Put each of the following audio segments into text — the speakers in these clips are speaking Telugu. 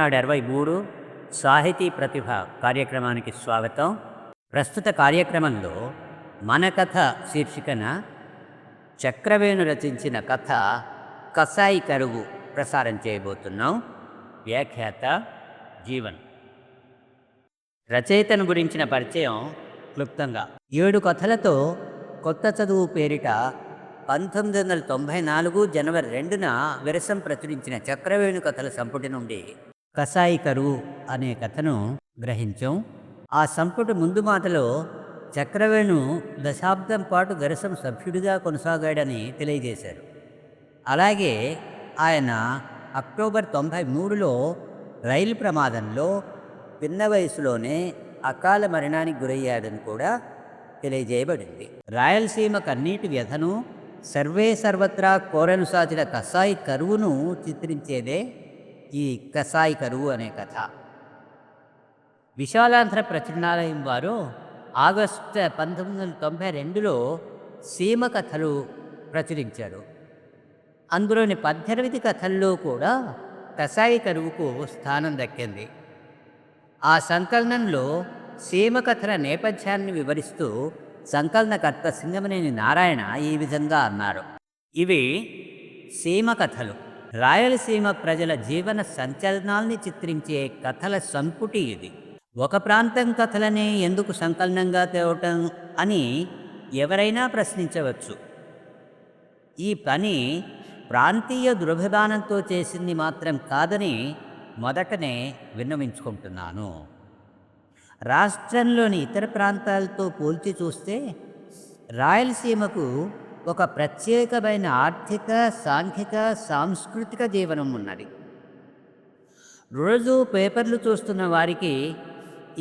ఈనాడు 23 సాహితీ ప్రతిభ కార్యక్రమానికి స్వాగతం. ప్రస్తుత కార్యక్రమంలో మన కథ శీర్షికన చక్రవేణు రచించిన కథ కసాయి కరువు ప్రసారం చేయబోతున్నాం. వ్యాఖ్యాత జీవన్. రచయితను గురించిన పరిచయం క్లుప్తంగా. 7 కథలతో కొత్త చదువు పేరిట 1994 జనవరి 2న విరసం ప్రచురించిన చక్రవేణు కథల సంపుటి నుండి కసాయి కరువు అనే కథను గ్రహించాం. ఆ సంపుటి ముందు మాటలో చక్రవేణు దశాబ్దం పాటు విరసం సభ్యుడిగా కొనసాగాడని తెలియజేశారు. అలాగే ఆయన అక్టోబర్ 93లో రైలు ప్రమాదంలో పిన్న వయసులోనే అకాల మరణానికి గురయ్యాడని కూడా తెలియజేయబడింది. రాయలసీమ కన్నీటి వ్యధను సర్వే సర్వత్రా కోరను సాచిన కసాయి కరువును చిత్రించేదే ఈ కసాయి కరువు అనే కథ. విశాలాంధ్ర ప్రచురణాలయం వారు ఆగస్టు 1992లో సీమ కథలు ప్రచురించారు. అందులోని 18 కథల్లో కూడా కసాయి కరువుకు స్థానం దక్కింది. ఆ సంకలనంలో సీమ కథల నేపథ్యాన్ని వివరిస్తూ సంకలనకర్త సింగమనేని నారాయణ ఈ విధంగా అన్నారు. ఇవి సీమ కథలు. రాయలసీమ ప్రజల జీవన సంచలనాల్ని చిత్రించే కథల సంపుటి ఇది. ఒక ప్రాంతం కథలనే ఎందుకు సంకలనంగా తేవటం అని ఎవరైనా ప్రశ్నించవచ్చు. ఈ పని ప్రాంతీయ దురభిమానంతో చేసింది మాత్రం కాదని మొదటనే విన్నవించుకుంటున్నాను. రాష్ట్రంలోని ఇతర ప్రాంతాలతో పోల్చి చూస్తే రాయలసీమకు ఒక ప్రత్యేకమైన ఆర్థిక, సాంఘిక, సాంస్కృతిక జీవనం ఉన్నది. రోజు పేపర్లు చూస్తున్న వారికి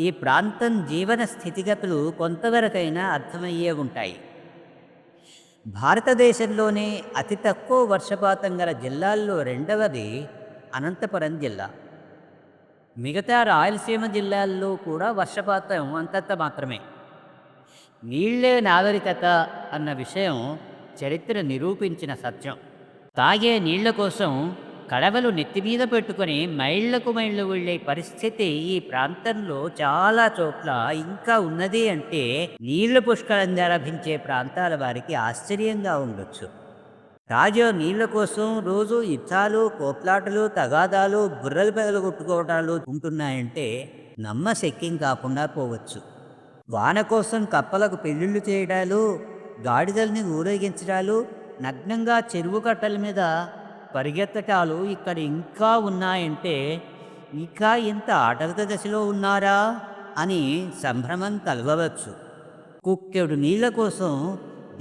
ఈ ప్రాంతం జీవన స్థితిగతులు కొంతవరకైనా అర్థమయ్యే ఉంటాయి. భారతదేశంలోనే అతి తక్కువ వర్షపాతం గల జిల్లాల్లో రెండవది అనంతపురం జిల్లా. మిగతా రాయలసీమ జిల్లాల్లో కూడా వర్షపాతం అంతంత మాత్రమే. నీళ్లే నాగరికత అన్న విషయం చరిత్ర నిరూపించిన సత్యం. తాగే నీళ్ల కోసం కడవలు నెత్తిమీద పెట్టుకొని మైళ్లకు మైళ్ళు వెళ్ళే పరిస్థితి ఈ ప్రాంతంలో చాలా చోట్ల ఇంకా ఉన్నది అంటే నీళ్ల పుష్కలంగా లభించే ప్రాంతాల వారికి ఆశ్చర్యంగా ఉండొచ్చు. తాజా నీళ్ల కోసం రోజు యుద్ధాలు, కోట్లాటలు, తగాదాలు, బుర్రలు పగలగొట్టుకోవటాలు ఉంటున్నాయంటే నమ్మశక్యం కాకుండా పోవచ్చు. వాన కోసం కప్పలకు పెళ్ళిళ్ళు చేయడాలు, గాడిదల్ని ఊరేగించడాలు, నగ్నంగా చెరువు కట్టల మీద పరిగెత్తటాలు ఇక్కడ ఇంకా ఉన్నాయంటే ఇంకా ఇంత ఆటవిక దశలో ఉన్నారా అని సంభ్రమం కలగవచ్చు. కుక్కెడు నీళ్ల కోసం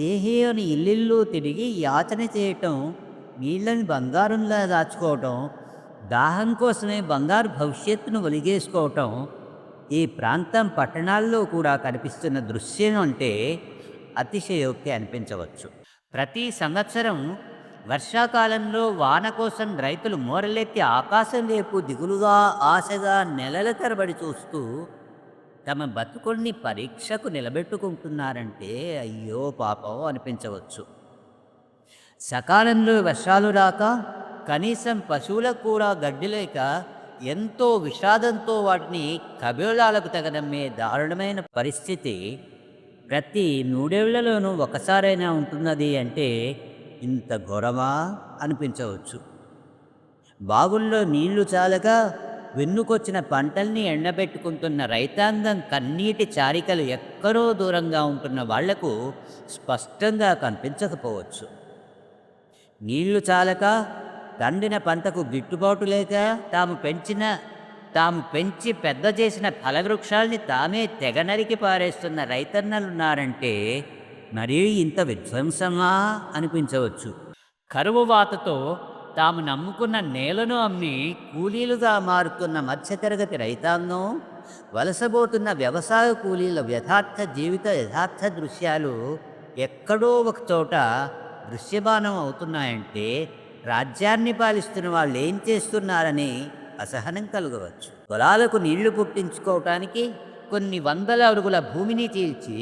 దేహీయుని ఇల్లిల్లు తిరిగి యాచన చేయటం, నీళ్ళని బంగారంలా దాచుకోవటం, దాహం కోసమే బంగారు భవిష్యత్తును ఒలిగేసుకోవటం ఈ ప్రాంతం పట్టణాల్లో కూడా కనిపిస్తున్న దృశ్యం అంటే అతిశయోక్తి అనిపించవచ్చు. ప్రతి సంవత్సరం వర్షాకాలంలో వాన కోసం రైతులు మోరలెత్తి ఆకాశం వైపు దిగులుగా ఆశగా నెలల తరబడి చూస్తూ తమ బతుకుల్ని పరీక్షకు నిలబెట్టుకుంటున్నారంటే అయ్యో పాపం అనిపించవచ్చు. సకాలంలో వర్షాలు రాక కనీసం పశువులకు కూడా గడ్డి లేక ఎంతో విషాదంతో వాటిని కబేళాలకు తగనమ్మే దారుణమైన పరిస్థితి ప్రతి 3 ఏళ్లలోనూ ఒకసారైనా ఉంటున్నది అంటే ఇంత ఘోరమా అనిపించవచ్చు. బావుల్లో నీళ్లు చాలక వెన్నుకొచ్చిన పంటల్ని ఎండబెట్టుకుంటున్న రైతాంగం కన్నీటి చారికలు ఎక్కడో దూరంగా ఉంటున్న వాళ్లకు స్పష్టంగా కనిపించకపోవచ్చు. నీళ్లు చాలక తండిన పంటకు గిట్టుబాటు లేక తాము పెంచి పెద్ద చేసిన ఫలవృక్షాల్ని తామే తెగనరికి పారేస్తున్న రైతన్నలున్నారంటే మరీ ఇంత విధ్వంసమా అనిపించవచ్చు. కరువు వాతతో తాము నమ్ముకున్న నేలను అమ్మి కూలీలుగా మారుతున్న మధ్యతరగతి రైతాంగం, వలసబోతున్న వ్యవసాయ కూలీల యథార్థ దృశ్యాలు ఎక్కడో ఒక చోట దృశ్యమానం అవుతున్నాయంటే రాజ్యాన్ని పాలిస్తున్న వాళ్ళు ఏం చేస్తున్నారని అసహనం కలగవచ్చు. పొలాలకు నీళ్లు పుట్టించుకోవటానికి కొన్ని వందల అడుగుల భూమిని చీల్చి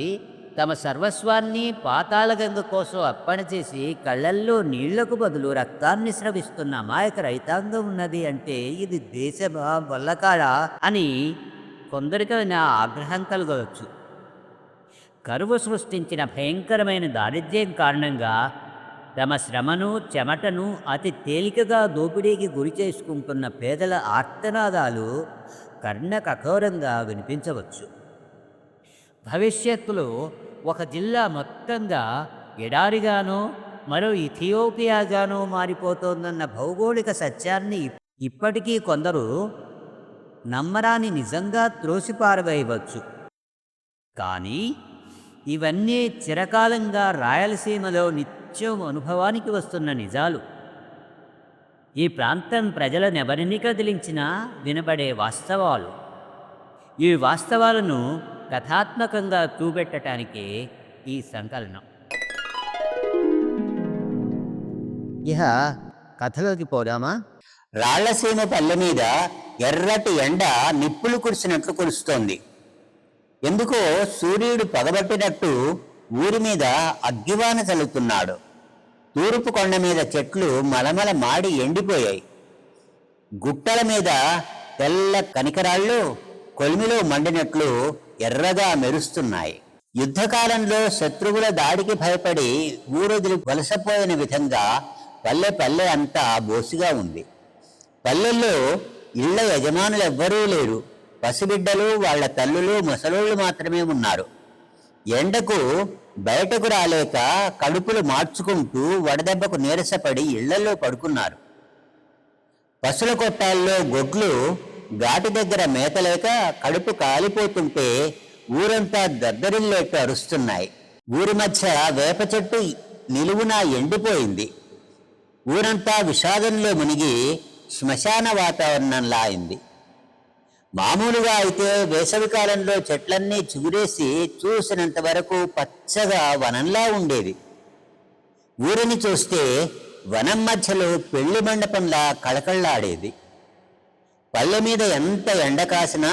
తమ సర్వస్వాన్ని పాతాళగంగ కోసం అర్పణ చేసి కళ్ళల్లో నీళ్లకు బదులు రక్తాన్ని స్రవిస్తున్న అమాయక రైతాంగం ఉన్నది అంటే ఇది దేశ వల్ల కాదా అని కొందరికైనా ఆగ్రహం కలగవచ్చు. కరువు సృష్టించిన భయంకరమైన దారిద్ర్యం కారణంగా తమ శ్రమను చెమటను అతి తేలికగా దోపిడీకి గురి చేసుకుంటున్న పేదల ఆర్తనాదాలు కర్ణ కఠోరంగా వినిపించవచ్చు. భవిష్యత్తులో ఒక జిల్లా మొత్తంగా ఎడారిగానో మరో ఇథియోపియాగానో మారిపోతోందన్న భౌగోళిక సత్యాన్ని ఇప్పటికీ కొందరు నమ్మరాని నిజంగా త్రోసిపారవేయవచ్చు. కానీ ఇవన్నీ చిరకాలంగా రాయలసీమలో నిత్యం అనుభవానికి వస్తున్న నిజాలు. ఈ ప్రాంతం ప్రజలనెవరిని కదిలించినా వినబడే వాస్తవాలు. ఈ వాస్తవాలను కథాత్మకంగా చూపెట్టడానికే ఈ సంకలనం. ఇహ కథలోకి పోదామా? రాళ్లసీమ పల్లె మీద ఎర్రటి ఎండ నిప్పులు కురిసినట్లు కురుస్తోంది. ఎందుకో సూర్యుడు పగబట్టినట్టు ఊరి మీద అగ్గివాన చల్లుతున్నాడు. తూర్పు కొండ మీద చెట్లు మలమల మాడి ఎండిపోయాయి. గుట్టల మీద తెల్ల కనికరాళ్ళు కొలిమిలో మండినట్లు ఎర్రగా మెరుస్తున్నాయి. యుద్ధకాలంలో శత్రువుల దాడికి భయపడి ఊరొదిలి వలసపోయిన విధంగా పల్లె పల్లె అంతా బోసిగా ఉంది. పల్లెల్లో ఇళ్ల యజమానులెవ్వరూ లేరు. పసిబిడ్డలు, వాళ్ల తల్లులు, ముసలోళ్ళు మాత్రమే ఉన్నారు. ఎండకు బయటకు రాలేక కడుపులు మార్చుకుంటూ వడదెబ్బకు నీరసపడి ఇళ్లలో పడుకున్నారు. పశుల కొట్టాల్లో గొడ్లు ఘాటి దగ్గర మేతలేక కడుపు కాలిపోతుంటే ఊరంతా దద్దరిల్లేట్టు అరుస్తున్నాయి. ఊరి మధ్య వేప చెట్టు నిలువునా ఎండిపోయింది. ఊరంతా విషాదంలో మునిగి శ్మశాన వాతావరణంలా అయింది. మామూలుగా అయితే వేసవికాలంలో చెట్లన్నీ చిగురేసి చూసినంత వరకు పచ్చగా వనంలా ఉండేది. ఊరిని చూస్తే వనం మధ్యలో పెళ్లి మండపంలా కళకళ్లాడేది. పల్లె మీద ఎంత ఎండ కాసినా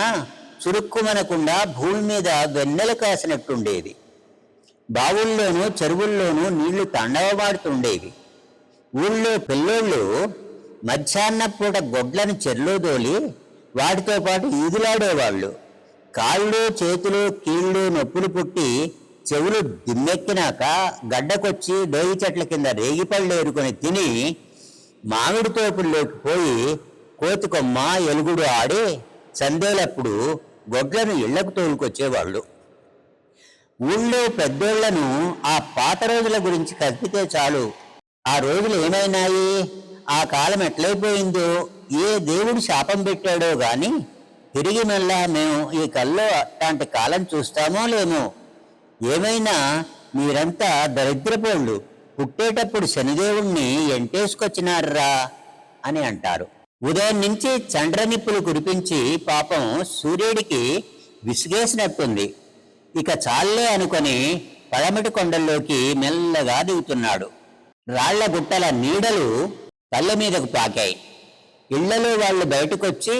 చురుక్కుమనకుండా భూమి మీద వెన్నెల కాసినట్టుండేది. బావుల్లోనూ చెరువుల్లోనూ నీళ్లు తాండవమాడుతుండేవి. ఊళ్ళో పిల్లోళ్ళు మధ్యాహ్న పూట గొడ్లను చెర్లో దోలి వాటితో పాటు ఈదులాడేవాళ్ళు. కాళ్ళు, చేతులు, కీళ్ళు నొప్పులు పుట్టి చెవులు దిమ్మెక్కినాక గడ్డకొచ్చి డోయి చెట్ల కింద రేగిపళ్ళు ఏరుకొని తిని మామిడి తోపుల్లోకి పోయి కోతికొమ్మ, ఎలుగుడు ఆడి సందేలప్పుడు గొడ్లను ఇళ్లకు తోలుకొచ్చేవాళ్ళు. ఊళ్ళో పెద్దోళ్లను ఆ పాత రోజుల గురించి కల్పితే చాలు. ఆ రోజులు ఏమైనాయి, ఆ కాలం ఎట్లయిపోయిందో, ఏ దేవుడు శాపం పెట్టాడో గాని తిరిగి మళ్ళా మేము ఈ కల్లో అట్లాంటి కాలం చూస్తామో లేమో. ఏమైనా మీరంతా దరిద్రపోళ్ళు, పుట్టేటప్పుడు శనిదేవుణ్ణి ఎంటేసుకొచ్చినారా అని అంటారు. ఉదయం నుంచి చండ్రనిప్పులు కురిపించి పాపం సూర్యుడికి విసిగేసినట్టుంది. ఇక చాలే అనుకొని పడమటి కొండల్లోకి మెల్లగా దిగుతున్నాడు. రాళ్ల గుట్టల నీడలు పల్లె మీదకు పాకాయి. ఇళ్లలో వాళ్ళు బయటకొచ్చి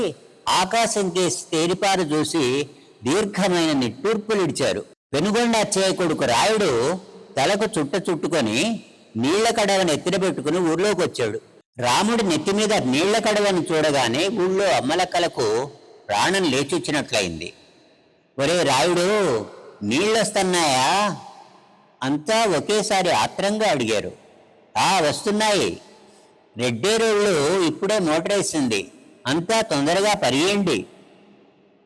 ఆకాశం కేసి తేరిపారు చూసి దీర్ఘమైన నిట్టూర్పులిడిచారు. పెనుగొండ అచ్చయ్య కొడుకు రాయుడు తలకు చుట్టుకొని నీళ్ల కడవను ఎత్తిన పెట్టుకుని ఊర్లోకి వచ్చాడు. రాముడి నెత్తి మీద నీళ్ల కడవను చూడగానే ఊళ్ళో అమ్మలక్కలకు ప్రాణం లేచొచ్చినట్లయింది. ఒరే రాయుడు, నీళ్ళొస్తున్నాయా అంతా ఒకేసారి ఆత్రంగా అడిగారు. వస్తున్నాయి. రెడ్డేరోళ్ళు ఇప్పుడే మోటరేసింది, అంతా తొందరగా పరిగేయండి.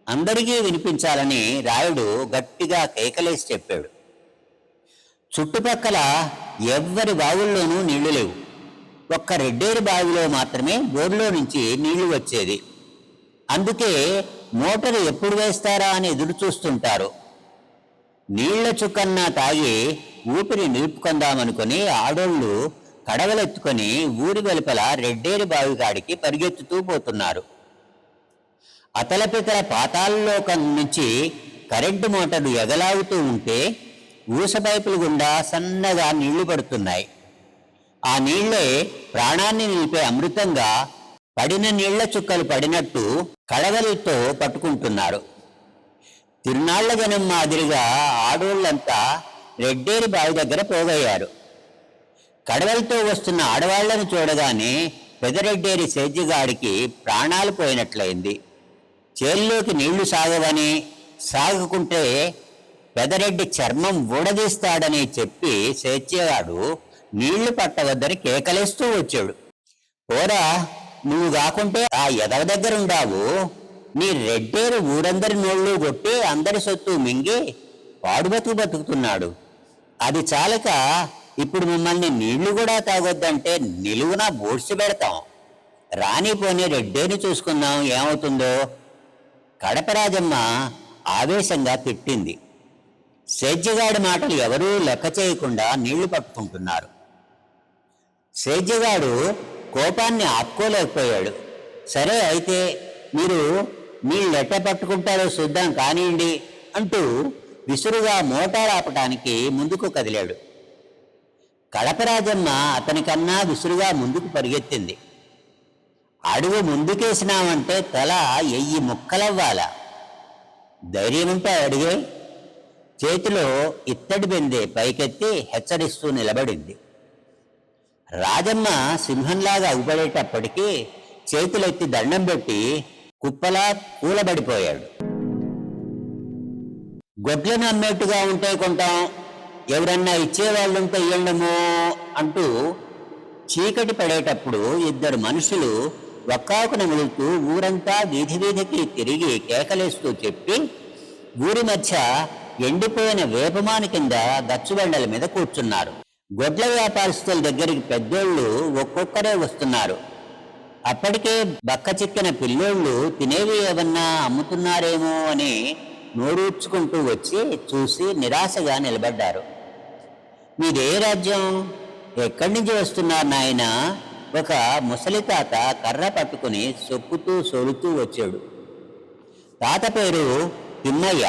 అందరికీ వినిపించాలని రాయుడు గట్టిగా కేకలేసి చెప్పాడు. చుట్టుపక్కల ఎవ్వరి బావుల్లోనూ నీళ్లు లేవు. ఒక్క రెడ్డేరు బావిలో మాత్రమే బోర్లో నుంచి నీళ్లు వచ్చేది. అందుకే మోటారు ఎప్పుడు వేస్తారా అని ఎదురు చూస్తుంటారు. నీళ్ల చుక్కన్నా తాగి ఊపిరి నిలుపుకుందామనుకుని ఆడోళ్లు కడవలెత్తుకొని ఊరి వెలుపల రెడ్డేరు బావిగాడికి పరిగెత్తుతూ పోతున్నారు. అతలపితల పాతాళలోకం నుంచి కరెంటు మోటార్లు ఎగలాగుతూ ఉంటే ఊసపైపుల గుండా సన్నగా నీళ్లు పడుతున్నాయి. ఆ నీళ్లే ప్రాణాన్ని నిలిపే అమృతంగా పడిన నీళ్ల చుక్కలు పడినట్టు కడవలతో పట్టుకుంటున్నారు. తిరునాళ్ల జనం మాదిరిగా ఆడోళ్ళంతా రెడ్డేరి బావి దగ్గర పోగయ్యారు. కడవలతో వస్తున్న ఆడవాళ్లను చూడగానే పెదరెడ్డేరి సేద్యగాడికి ప్రాణాలు పోయినట్లయింది. చేల్లోకి నీళ్లు సాగవని, సాగుకుంటే పెదరెడ్డి చర్మం ఊడదీస్తాడని చెప్పి సేద్యగాడు నీళ్లు పట్టవద్దని కేకలేస్తూ వచ్చాడు. పోరా, నువ్వు కాకుంటే ఆ ఎదవ దగ్గరుండావు. నీ రెడ్డేరు ఊరందరి నోళ్ళు కొట్టి అందరి సొత్తు మింగి బతుకుతున్నాడు. అది చాలక ఇప్పుడు మిమ్మల్ని నీళ్లు కూడా తాగొద్దంటే నిలువున బోడ్చి పెడతాం. రానిపోని రెడ్డేని చూసుకుందాం ఏమవుతుందో. కడపరాజమ్మ ఆవేశంగా తిట్టింది. సేద్యగాడి మాటలు ఎవరూ లెక్క చేయకుండా నీళ్లు పట్టుకుంటున్నారు. సేద్యగాడు కోపాన్ని ఆపుకోలేకపోయాడు. సరే అయితే మీరు నీళ్ళెట్ట పట్టుకుంటారో చూద్దాం కానివ్వండి అంటూ విసురుగా మోటార్ ఆపటానికి ముందుకు కదిలాడు. కడపరాజమ్మ అతనికన్నా విసురుగా ముందుకు పరిగెత్తింది. అడుగు ముందుకేసినామంటే తల 1000 ముక్కలవ్వాల. ధైర్యముంటే అడిగే. చేతిలో ఇత్తడి బెందే పైకెత్తి హెచ్చరిస్తూ నిలబడింది. రాజమ్మ సింహంలాగా అగుపడేటప్పటికీ చేతులెత్తి దండం పెట్టి కుప్పలా కూలబడిపోయాడు. గొడ్లను అమ్మేట్టుగా ఉంటే కొంటాం, ఎవరన్నా ఇచ్చేవాళ్ళుంటే ఇయ్యండమో అంటూ చీకటి పడేటప్పుడు 2 మనుషులు ఒక్కాకున వెళుతూ ఊరంతా వీధి వీధికి తిరిగి కేకలేస్తూ చెప్పి ఊరి మధ్య ఎండిపోయిన వేపమాను కింద గచ్చుబండల మీద కూర్చున్నారు. గొడ్ల వ్యాపారస్తుల దగ్గరికి పెద్దోళ్ళు ఒక్కొక్కరే వస్తున్నారు. అప్పటికే బక్క చిక్కిన పిల్లోళ్ళు తినేవి ఏమన్నా అమ్ముతున్నారేమో అని నోరూర్చుకుంటూ వచ్చి చూసి నిరాశగా నిలబడ్డారు. మీదే రాజ్యం? ఎక్కడి నుంచి వస్తున్నారు నాయన? ఒక ముసలి తాత కర్ర పట్టుకుని సొక్కుతూ సోలుతూ వచ్చాడు. తాత పేరు తిమ్మయ్య.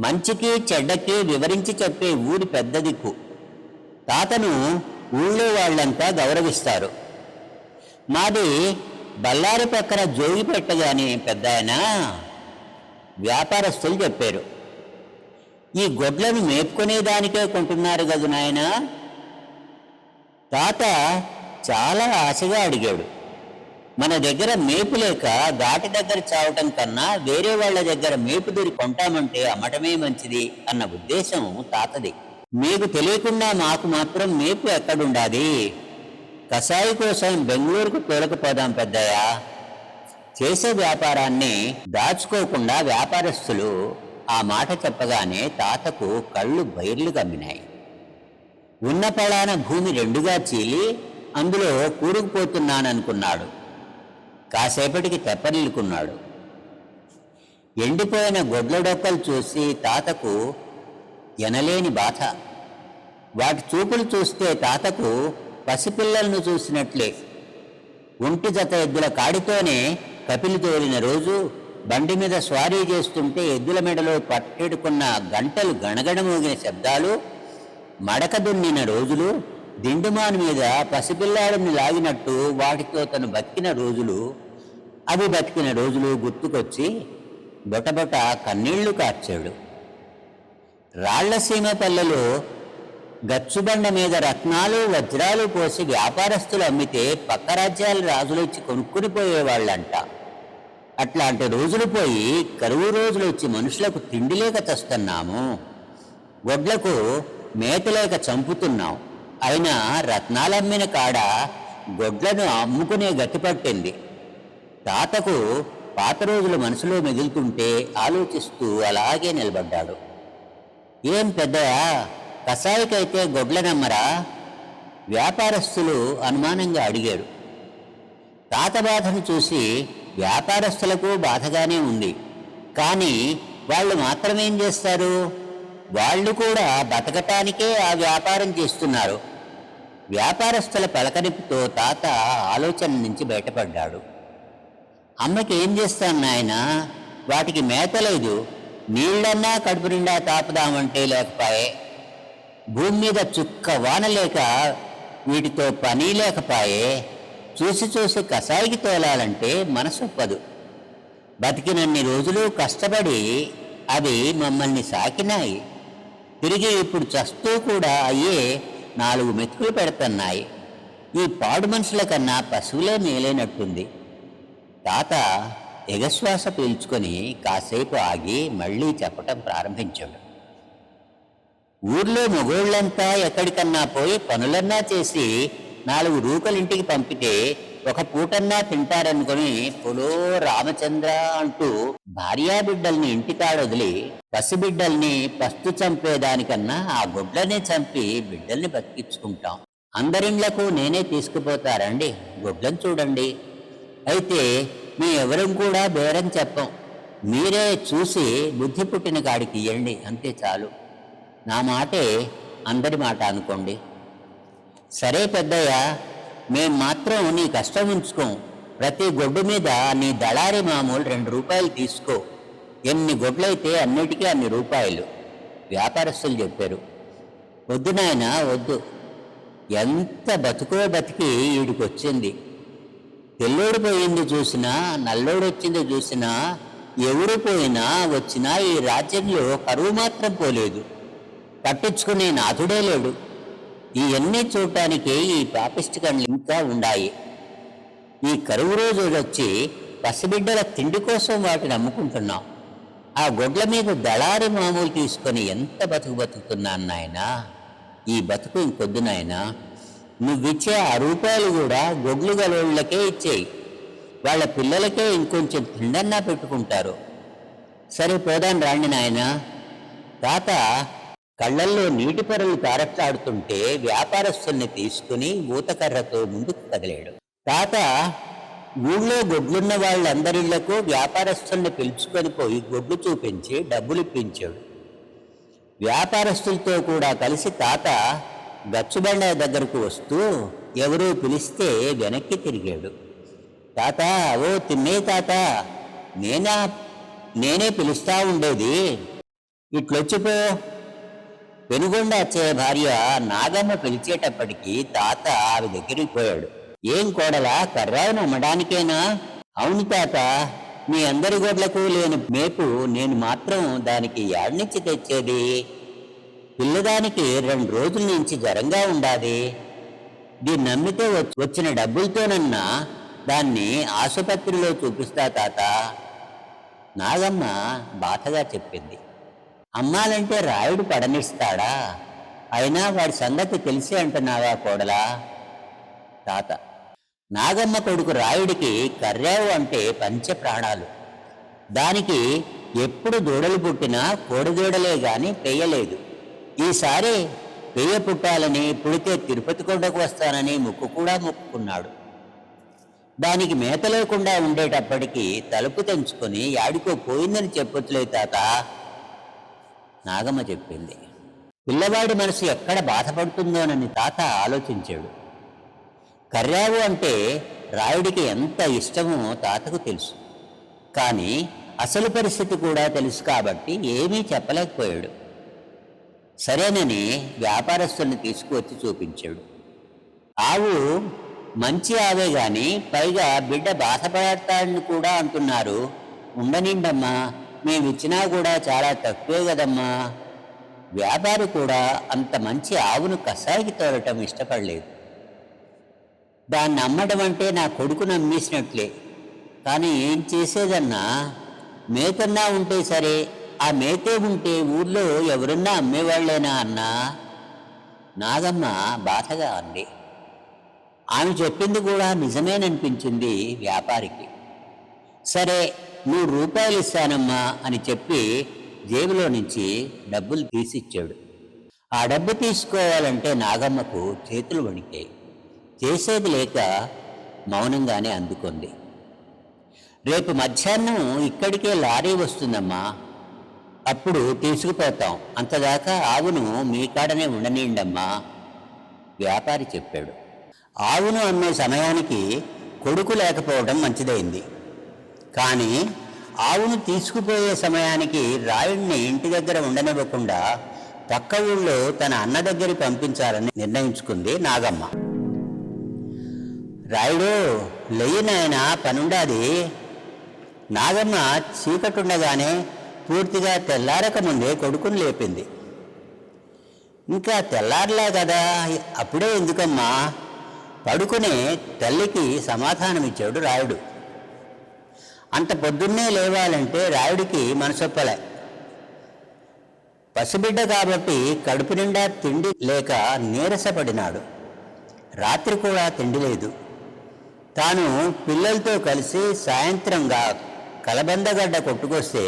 మంచికి చెడ్డకి వివరించి చెప్పే ఊరి పెద్ద దిక్కు. తాతను ఊళ్ళో వాళ్ళంతా గౌరవిస్తారు. మాది బళ్ళారి పక్కన జోగి పెట్టగానే పెద్దాయన వ్యాపారస్తులు చెప్పారు. ఈ గొడ్లను మేపుకునేదానికే కొంటున్నారు కదూ నాయనా? తాత చాలా ఆశగా అడిగాడు. మన దగ్గర మేపు లేక ఘాటి దగ్గర చావటం కన్నా వేరే వాళ్ళ దగ్గర మేపు దొరికి కొంటామంటే అమ్మటమే మంచిది అన్న ఉద్దేశం తాతది. మీకు తెలియకుండా మాకు మాత్రం మేపు ఎక్కడుండాది? కసాయి కోసం బెంగళూరుకు తోలకపోదాం పెద్దయ్య. చేసే వ్యాపారాన్ని దాచుకోకుండా వ్యాపారస్తులు ఆ మాట చెప్పగానే తాతకు కళ్ళు బైర్లు కమ్మినాయి. ఉన్న పళాన భూమి 2గా చీలి అందులో కూరుకుపోతున్నాననుకున్నాడు. కాసేపటికి తెప్పరిల్లుకున్నాడు. ఎండిపోయిన గొడ్ల డొక్కలు చూసి తాతకు ఎనలేని బాధ. వాటి చూపులు చూస్తే తాతకు పసిపిల్లలను చూసినట్లే. ఒంటి జత ఎద్దుల కాడితోనే కపిలి తోలిన రోజు, బండి మీద స్వారీ చేస్తుంటే ఎద్దుల మెడలో పట్టెడుకున్న గంటలు గణగణమోగిన శబ్దాలు, మడక దున్నిన రోజులు, దిండుమాను మీద పసిపిల్లాడిని లాగినట్టు వాటితో తను బతికిన రోజులు, అవి బతికిన రోజులు గుర్తుకొచ్చి బొటబొట కన్నీళ్లు కార్చాడు. రాళ్లసీమ పల్లెలో గచ్చుబండ మీద రత్నాలు వజ్రాలు పోసి వ్యాపారస్తులు అమ్మితే పక్క రాజ్యాల రాజులు వచ్చి కొనుక్కుని పోయేవాళ్ళంట. అట్లాంటి రోజులు పోయి కరువు రోజులు వచ్చి మనుషులకు తిండి లేక చస్తున్నాము, గొడ్లకు మేత లేక చంపుతున్నాం. అయినా రత్నాలమ్మిన కాడ గొడ్లను అమ్ముకునే గతి పట్టింది. తాతకు పాత రోజులు మనసులో మెదులుతుంటే ఆలోచిస్తూ అలాగే నిలబడ్డాడు. ఏం పెద్దయా, కసాయికైతే గొడ్లనమ్మరా? వ్యాపారస్తులు అనుమానంగా అడిగాడు. తాత బాధను చూసి వ్యాపారస్తులకు బాధగానే ఉంది. కానీ వాళ్ళు మాత్రమేం చేస్తారు? వాళ్ళు కూడా బతకటానికే ఆ వ్యాపారం చేస్తున్నారు. వ్యాపారస్తుల పలకరింపుతో తాత ఆలోచన నుంచి బయటపడ్డాడు. అమ్మకి ఏం చేస్తాను నాయనా, వాటికి మేత లేదు, నీళ్ళన్నా కడుపు నిండా తాపుదామంటే లేకపాయే. భూమి మీద చుక్క వాన లేక వీటితో పని లేకపాయే. చూసి చూసి కసాయికి తోలాలంటే మనసొప్పదు. బతికినన్ని రోజులు కష్టపడి అవి మమ్మల్ని సాకినాయి. తిరిగి ఇప్పుడు చస్తూ కూడా అయ్యే 4 మెతుకులు పెడుతున్నాయి. ఈ పాడు మనుషుల కన్నా పశువులే మేలైనట్టుంది. తాత ఎగశ్వాస పీల్చుకొని కాసేపు ఆగి మళ్ళీ చెప్పటం ప్రారంభించాడు. ఊర్లో మగోళ్ళంతా ఎక్కడికన్నా పోయి పనులన్నా చేసి 4 రూకలింటికి పంపితే ఒక పూటన్నా తింటారనుకుని పొలో రామచంద్ర అంటూ భార్యాబిడ్డల్ని ఇంటికాడొదిలి పసిబిడ్డల్ని పస్తు చంపేదానికన్నా ఆ గుడ్లనే చంపి బిడ్డల్ని బతికించుకుంటాం. అందరిండ్లకు నేనే తీసుకుపోతారండి, గుడ్లను చూడండి. అయితే మీ ఎవరం కూడా బేరం చెప్పం, మీరే చూసి బుద్ధి పుట్టిన కాడికి ఇయ్యండి, అంతే చాలు. నా మాటే అందరి మాట అనుకోండి. సరే పెద్దయ్య, మేం మాత్రం నీ కష్టం ఉంచుకోం. ప్రతి గొడ్డు మీద నీ దళారి మామూలు 2 రూపాయలు తీసుకో. ఎన్ని గొడ్లైతే అన్నిటికీ అన్ని రూపాయలు, వ్యాపారస్తులు చెప్పారు. వద్దు నాయనా వద్దు, ఎంత బతుకో బతికి ఈడికొచ్చింది. తెల్లోడు పోయింది చూసినా, నల్లోడు వచ్చింది చూసినా, ఎవరు పోయినా వచ్చినా ఈ రాజ్యంలో కరువు మాత్రం పోలేదు. పట్టించుకునే నాథుడే లేడు. ఇవన్నీ చూడటానికి ఈ పాపిష్టి కళ్ళు ఇంకా ఉండాయి. ఈ కరువు రోజు వచ్చి పసిబిడ్డల తిండి కోసం వాటిని అమ్ముకుంటున్నాం. ఆ గొడ్ల మీద దళారి మామూలు తీసుకొని ఎంత బతుకుతున్నాను నాయనా. ఈ బతుకు ఇంకొద్దు నాయనా. నువ్విచ్చే 6 రూపాయలు కూడా గొడ్లు గలోళ్ళకే ఇచ్చేయి. వాళ్ళ పిల్లలకే ఇంకొంచెం తిండన్నా పెట్టుకుంటారు. సరే పోదాం రాండి నాయనా. తాత కళ్ళల్లో నీటి పొరలు తారట్లాడుతుంటే వ్యాపారస్తుల్ని తీసుకుని ఊతకర్రతో ముందుకు కదిలాడు. తాత ఊళ్ళో గొడ్లున్న వాళ్ళందరిళ్లకు వ్యాపారస్తుల్ని పిలుచుకొని పోయి గొడ్లు చూపించి డబ్బులు ఇప్పించాడు. వ్యాపారస్తులతో కూడా కలిసి తాత గచ్చుబండ దగ్గరకు వస్తూ ఎవరో పిలిస్తే వెనక్కి తిరిగాడు. తాత, ఓ తిన్నే తాత, నేనే పిలుస్తా ఉండేది, ఇట్లొచ్చిపో. పెనుగొండ అచ్చయ్య భార్య నాగమ్మ పిలిచేటప్పటికి తాత ఆమె దగ్గరికి పోయాడు. ఏం కోడలా, కర్రావును అమ్మడానికేనా? అవును తాత, మీ అందరి గొడ్లకు లేని మేపు నేను మాత్రం దానికి యాడ్నిచ్చి తెచ్చేది. పిల్లదానికి 2 రోజుల నుంచి జ్వరంగా ఉండాది. దీన్ని నమ్మితే వచ్చిన డబ్బులతోనన్నా దాన్ని ఆసుపత్రిలో చూపిస్తా తాత. నాగమ్మ బాధగా చెప్పింది. అమ్మాలంటే రాయుడు పడనిస్తాడా? అయినా వాడి సంగతి తెలిసే అంటున్నావా కోడలా? తాత, నాగమ్మ కొడుకు రాయుడికి కర్రావు అంటే పంచ ప్రాణాలు. దానికి ఎప్పుడు దూడలు పుట్టినా కోడిదూడలే గాని పెయ్యలేదు. ఈసారి పెయ్య పుట్టాలని, పుడితే తిరుపతి కొండకు వస్తానని ముక్కు కూడా మొక్కుకున్నాడు. దానికి మేత లేకుండా ఉండేటప్పటికీ తలుపు తెంచుకొని యాడికో పోయిందని చెప్పొచ్చులే తాత, నాగమ్మ చెప్పింది. పిల్లవాడి మనసు ఎక్కడ బాధపడుతుందోనని తాత ఆలోచించాడు. కర్రావు అంటే రాయుడికి ఎంత ఇష్టమో తాతకు తెలుసు. కానీ అసలు పరిస్థితి కూడా తెలుసు కాబట్టి ఏమీ చెప్పలేకపోయాడు. సరేనని వ్యాపారస్తుల్ని తీసుకువచ్చి చూపించాడు. ఆవు మంచి ఆవే గాని పైగా బిడ్డ బాధపడతాడని కూడా అంటున్నారు. ఉండనిండమ్మా, మేమిచ్చినా కూడా చాలా తక్కువే కదమ్మా. వ్యాపారి కూడా అంత మంచి ఆవును కసాయికి తోలటం ఇష్టపడలేదు. దాన్ని అమ్మడం అంటే నా కొడుకును అమ్మేసినట్లే. కానీ ఏం చేసేదన్నా, మేతన్నా ఉంటే సరే, ఆ మేతే ఉంటే ఊర్లో ఎవరున్నా అమ్మేవాళ్లేనా అన్నా? నాగమ్మ బాధగా అంది. ఆమె చెప్పింది కూడా నిజమేననిపించింది వ్యాపారికి. సరే, 3 రూపాయలు ఇస్తానమ్మా అని చెప్పి జేబులో నుంచి డబ్బులు తీసిచ్చాడు. ఆ డబ్బు తీసుకోవాలంటే నాగమ్మకు చేతులు వణికాయి. చేసేది లేక మౌనంగానే అందుకుంది. రేపు మధ్యాహ్నం ఇక్కడికే లారీ వస్తుందమ్మా, అప్పుడు తీసుకుపోతాం. అంతదాకా ఆవును మీ కాడనే ఉండనీయండమ్మా, వ్యాపారి చెప్పాడు. ఆవును అమ్మే సమయానికి కొడుకు లేకపోవడం మంచిదైంది. కానీ ఆవును తీసుకుపోయే సమయానికి రాయుడిని ఇంటి దగ్గర ఉండనివ్వకుండా పక్క ఊళ్ళో తన అన్న దగ్గరికి పంపించాలని నిర్ణయించుకుంది నాగమ్మ. రాయుడు, లెయ్యి నాయనా, పనుండాది. నాగమ్మ చీకటుండగానే పూర్తిగా తెల్లారక ముందే కొడుకుని లేపింది. ఇంకా తెల్లారలే కదా, అప్పుడే ఎందుకమ్మా, పడుకునే తల్లికి సమాధానమిచ్చాడు రాయుడు. అంత పొద్దున్నే లేవాలంటే రాయుడికి మనసొప్పలే. పసిబిడ్డ కాబట్టి కడుపు నిండా తిండి లేక నీరసపడినాడు. రాత్రి కూడా తిండి లేదు. తాను పిల్లలతో కలిసి సాయంత్రంగా కలబందగడ్డ కొట్టుకొస్తే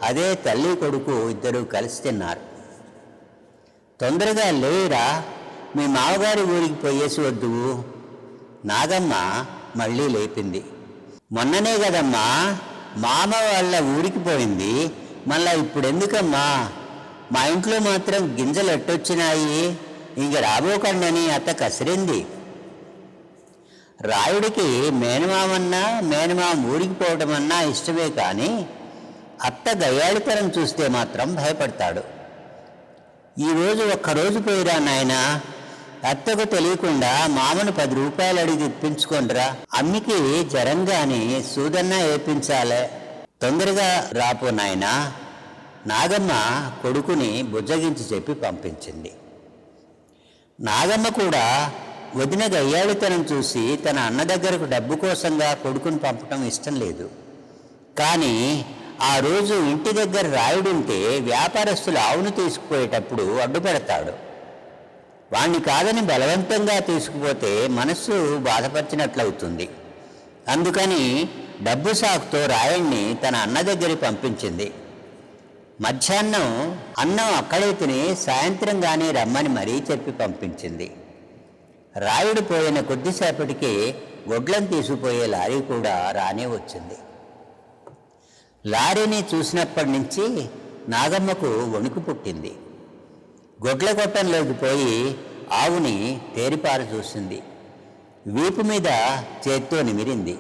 అదే తల్లి కొడుకు ఇద్దరు కలిసి తిన్నారు. తొందరగా లేరా, మీ మామగారి ఊరికి పోయేసి వద్దు. నాగమ్మ మళ్ళీ లేపింది. మొన్ననే కదమ్మా మామ వాళ్ళ ఊరికి పోయింది, మళ్ళా ఇప్పుడెందుకమ్మా, మా ఇంట్లో మాత్రం గింజలు ఎట్టొచ్చినాయి, ఇంక రాబోకండని అత్త కసిరింది. రాయుడికి మేనమామన్నా మేనమామ ఊరికి పోవడమన్నా ఇష్టమే కానీ అత్త గయ్యాళితనం చూస్తే మాత్రం భయపడతాడు. ఈరోజు ఒక్కరోజు పోయిరా నాయనా, అత్తకు తెలియకుండా మామను 10 రూపాయలు అడిగి ఇప్పించుకోండిరా, అమ్మికి జరంగాని సూదన్నా వేయించాలే, తొందరగా రాపో నాయనా. నాగమ్మ కొడుకుని బుజ్జగించి చెప్పి పంపించింది. నాగమ్మ కూడా వదిన గయ్యాళితనం చూసి తన అన్న దగ్గరకు డబ్బు కోసంగా కొడుకుని పంపటం ఇష్టం లేదు. కానీ ఆ రోజు ఇంటి దగ్గర రాయుడుంటే వ్యాపారస్తులు ఆవును తీసుకుపోయేటప్పుడు అడ్డుపెడతాడు. వాణ్ణి కాదని బలవంతంగా తీసుకుపోతే మనస్సు బాధపరిచినట్లవుతుంది. అందుకని డబ్బు సాకుతో రాయుణ్ణి తన అన్న దగ్గరికి పంపించింది. మధ్యాహ్నం అన్నం అక్కడే తిని సాయంత్రంగానే రమ్మని మరీ చెప్పి పంపించింది. రాయుడు పోయిన కొద్దిసేపటికి గొడ్లను తీసుకుపోయే లారీ కూడా రానే వచ్చింది. లారీని చూసినప్పటి నుంచి నాగమ్మకు వణుకు పుట్టింది. గొడ్ల కొట్టంలోకి పోయి ఆవుని తేరిపార చూసింది. వీపు మీద చేత్తో నిమిరింది.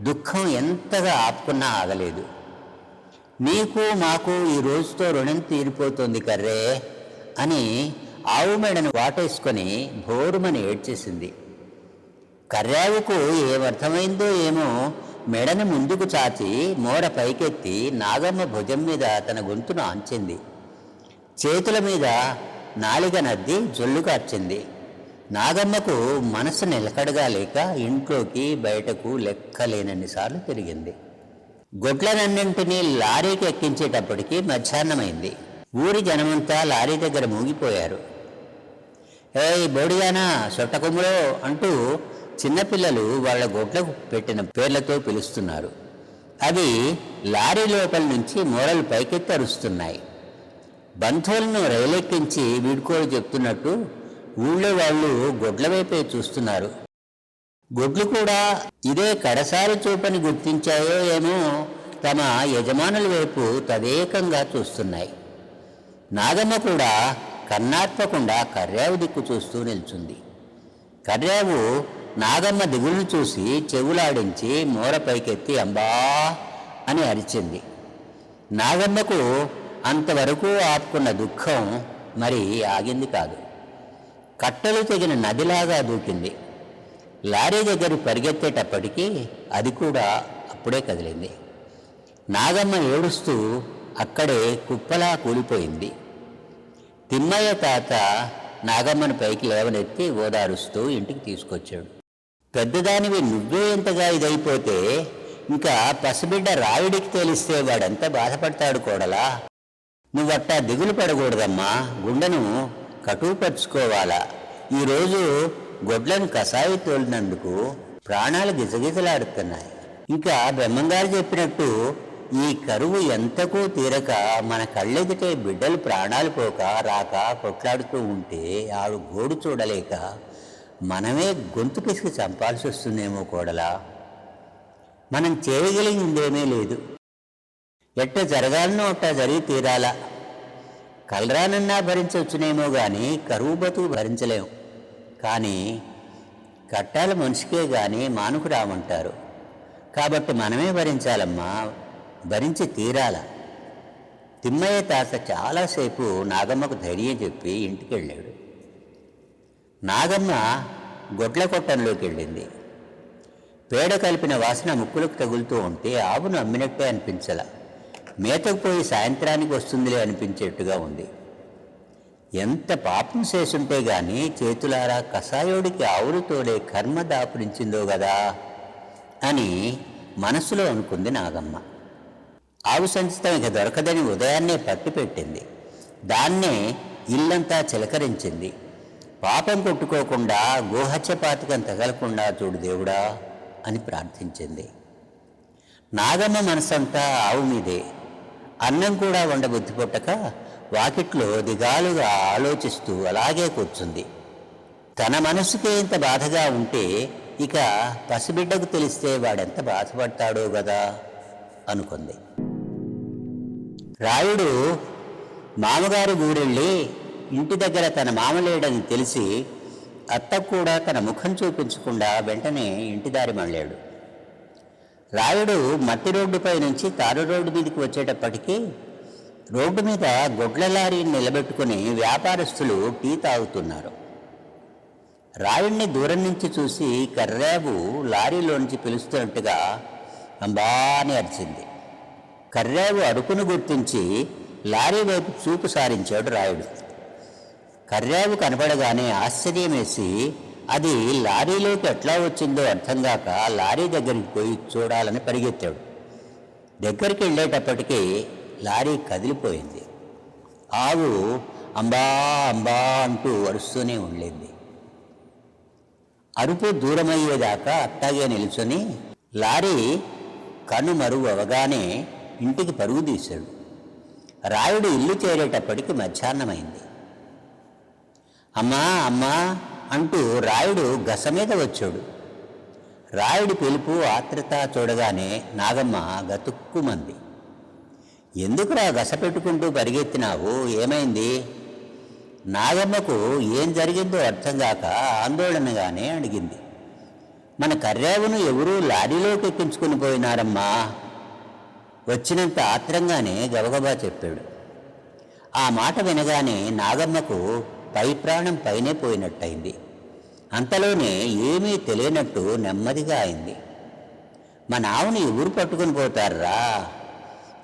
దుఃఖం ఎంతగా ఆపుకున్నా ఆగలేదు. నీకు మాకు ఈ రోజుతో రుణం తీరిపోతుంది కర్రే అని ఆవు మెడను వాటేసుకొని భోరుమని ఏడ్చేసింది. కర్రావుకు ఏమర్థమైందో ఏమో మెడను ముందుకు చాచి మోర పైకెత్తి నాగమ్మ భుజం మీద తన గొంతును ఆంచింది. చేతుల మీద నాలిగ నద్ది జొల్లు కార్చింది. నాగమ్మకు మనసు నిలకడగా లేక ఇంట్లోకి బయటకు లెక్కలేనన్నిసార్లు తిరిగింది. గొడ్లనన్నింటినీ లారీకి ఎక్కించేటప్పటికి మధ్యాహ్నమైంది. ఊరి జనమంతా లారీ దగ్గర మూగిపోయారు. ఏయ్ బోడియానా, సొట్టకొమ్ములో అంటూ చిన్నపిల్లలు వాళ్ళ గొడ్లకు పెట్టిన పేర్లతో పిలుస్తున్నారు. అవి లారీ లోపల నుంచి మూరలు పైకెత్తి అరుస్తున్నాయి. బంధువులను రైలెక్కించి వీడ్కోలు చెప్తున్నట్టు ఊళ్ళో వాళ్ళు గొడ్ల వైపే చూస్తున్నారు. గొడ్లు కూడా ఇదే కడసారి చూపని గుర్తించాయో ఏమో తమ యజమానుల వైపు తదేకంగా చూస్తున్నాయి. నాగమ్మ కూడా కన్నార్పకుండా కర్రావు దిక్కు చూస్తూ నిల్చుంది. కర్రావు నాగమ్మ దిగులు చూసి చెవులాడించి మోర పైకెత్తి అంబా అని అరిచింది. నాగమ్మకు అంతవరకు ఆపుకున్న దుఃఖం మరి ఆగింది కాదు. కట్టలు తెగిన నదిలాగా దూకింది. లారీ దగ్గర పరిగెత్తేటప్పటికీ అది కూడా అప్పుడే కదిలింది. నాగమ్మ ఏడుస్తూ అక్కడే కుప్పలా కూలిపోయింది. తిమ్మయ్య తాత నాగమ్మను పైకి లేవనెత్తి ఓదారుస్తూ ఇంటికి తీసుకొచ్చాడు. పెద్దదానివి నువ్వే ఎంతగా ఇదైపోతే ఇంకా పసిబిడ్డ రాయుడికి తెలిస్తే వాడెంత బాధపడతాడు కోడలా. నువ్వట్టా దిగులు పడకూడదమ్మా, గుండెను కటువుపరుచుకోవాలా. ఈరోజు గొడ్లను కసాయి తోలినందుకు ప్రాణాలు గిజగిజలాడుతున్నాయి. ఇంకా బ్రహ్మంగారు చెప్పినట్టు ఈ కరువు ఎంతకూ తీరక మన కళ్ళెదుటే బిడ్డలు ప్రాణాలు పోక రాక కొట్లాడుతూ ఉంటే ఆడు గోడు చూడలేక మనమే గొంతు పిసికి చంపాల్సి వస్తుందేమో కోడలా. మనం చేయగలిగిందేమీ లేదు. ఎట్ట జరగాలనో అట్ట జరిగి తీరాలా. కలరానన్నా భరించవచ్చునేమో కానీ కరువు బతుకు భరించలేము. కానీ కట్టాల మనిషికే కానీ మానుకు రామంటారు. కాబట్టి మనమే భరించాలమ్మా, భరించి తీరాల. తిమ్మయ్య తాత చాలాసేపు నాగమ్మకు ధైర్యం చెప్పి ఇంటికి వెళ్ళాడు. నాగమ్మ గొడ్ల కొట్టంలోకి వెళ్ళింది. పేడ కలిపిన వాసన ముక్కులకు తగులుతూ ఉంటే ఆవును అమ్మినట్టే అనిపించలా. మేతకు పోయి సాయంత్రానికి వస్తుందిలే అనిపించేట్టుగా ఉంది. ఎంత పాపం చేసుంటే గాని చేతులారా కసాయోడికి ఆవులు తోలే కర్మ దాపురించిందో గదా అని మనసులో అనుకుంది నాగమ్మ. ఆవు సంచితం ఇక దొరకదని ఉదయాన్నే పట్టుపెట్టింది. దాన్నే ఇల్లంతా చిలకరించింది. పాపం కొట్టుకోకుండా గోహత్యపాతకం తగలకుండా చూడు దేవుడా అని ప్రార్థించింది. నాగమ్మ మనసంతా ఆవు మీదే. అన్నం కూడా వండబుద్ధి పుట్టక వాకిట్లో దిగాలుగా ఆలోచిస్తూ అలాగే కూర్చుంది. తన మనసుకే ఇంత బాధగా ఉంటే ఇక పసిబిడ్డకు తెలిస్తే వాడెంత బాధపడతాడో గదా అనుకుంది. రాయుడు మామగారు ఊరెళ్ళి ఇంటి దగ్గర తన మామ లేడని తెలిసి అత్త కూడా తన ముఖం చూపించకుండా వెంటనే ఇంటి దారి మళ్ళాడు. రాయుడు మట్టి రోడ్డుపై నుంచి తారు రోడ్డు మీదకి వచ్చేటప్పటికీ రోడ్డు మీద గొడ్ల లారీని నిలబెట్టుకుని వ్యాపారస్తులు టీ తాగుతున్నారు. రాయుడిని దూరం నుంచి చూసి కర్రాబు లారీలోంచి పిలుస్తున్నట్టుగా అంబా అని అరిచింది. కర్రాబు అరుపును గుర్తించి లారీ వైపు చూపు సారించాడు రాయుడు. కర్రాబు కనపడగానే ఆశ్చర్యం వేసి అది లారీలోకి ఎట్లా వచ్చిందో అర్థం కాక లారీ దగ్గరికి పోయి చూడాలని పరిగెత్తాడు. దగ్గరికి వెళ్ళేటప్పటికీ లారీ కదిలిపోయింది. ఆవు అంబా అంబా అంటూ అరుస్తూనే ఉండేది. అరుపు దూరమయ్యేదాకా అట్టాగే నిల్చొని లారీ కనుమరుగు అవగానే ఇంటికి పరుగు తీశాడు. రాయుడు ఇల్లు చేరేటప్పటికి మధ్యాహ్నమైంది. అమ్మా అమ్మా అంటూ రాయుడు గస మీద వచ్చాడు. రాయుడి పిలుపు ఆత్రత చూడగానే నాగమ్మ గతుక్కుమంది. ఎందుకురా గస పెట్టుకుంటూ పరిగెత్తినావు, ఏమైంది? నాగమ్మకు ఏం జరిగిందో అర్థం కాక ఆందోళనగానే అడిగింది. మన కర్రావును ఎవరూ లారీలోకి ఎక్కించుకుని పోయినారమ్మా. వచ్చినంత ఆత్రంగానే గబగబా చెప్పాడు. ఆ మాట వినగానే నాగమ్మకు పై ప్రాణం పైనే పోయినట్టయింది. అంతలోనే ఏమీ తెలియనట్టు నెమ్మదిగా అయింది. మన ఆవుని ఎవరు పట్టుకుని పోతారా?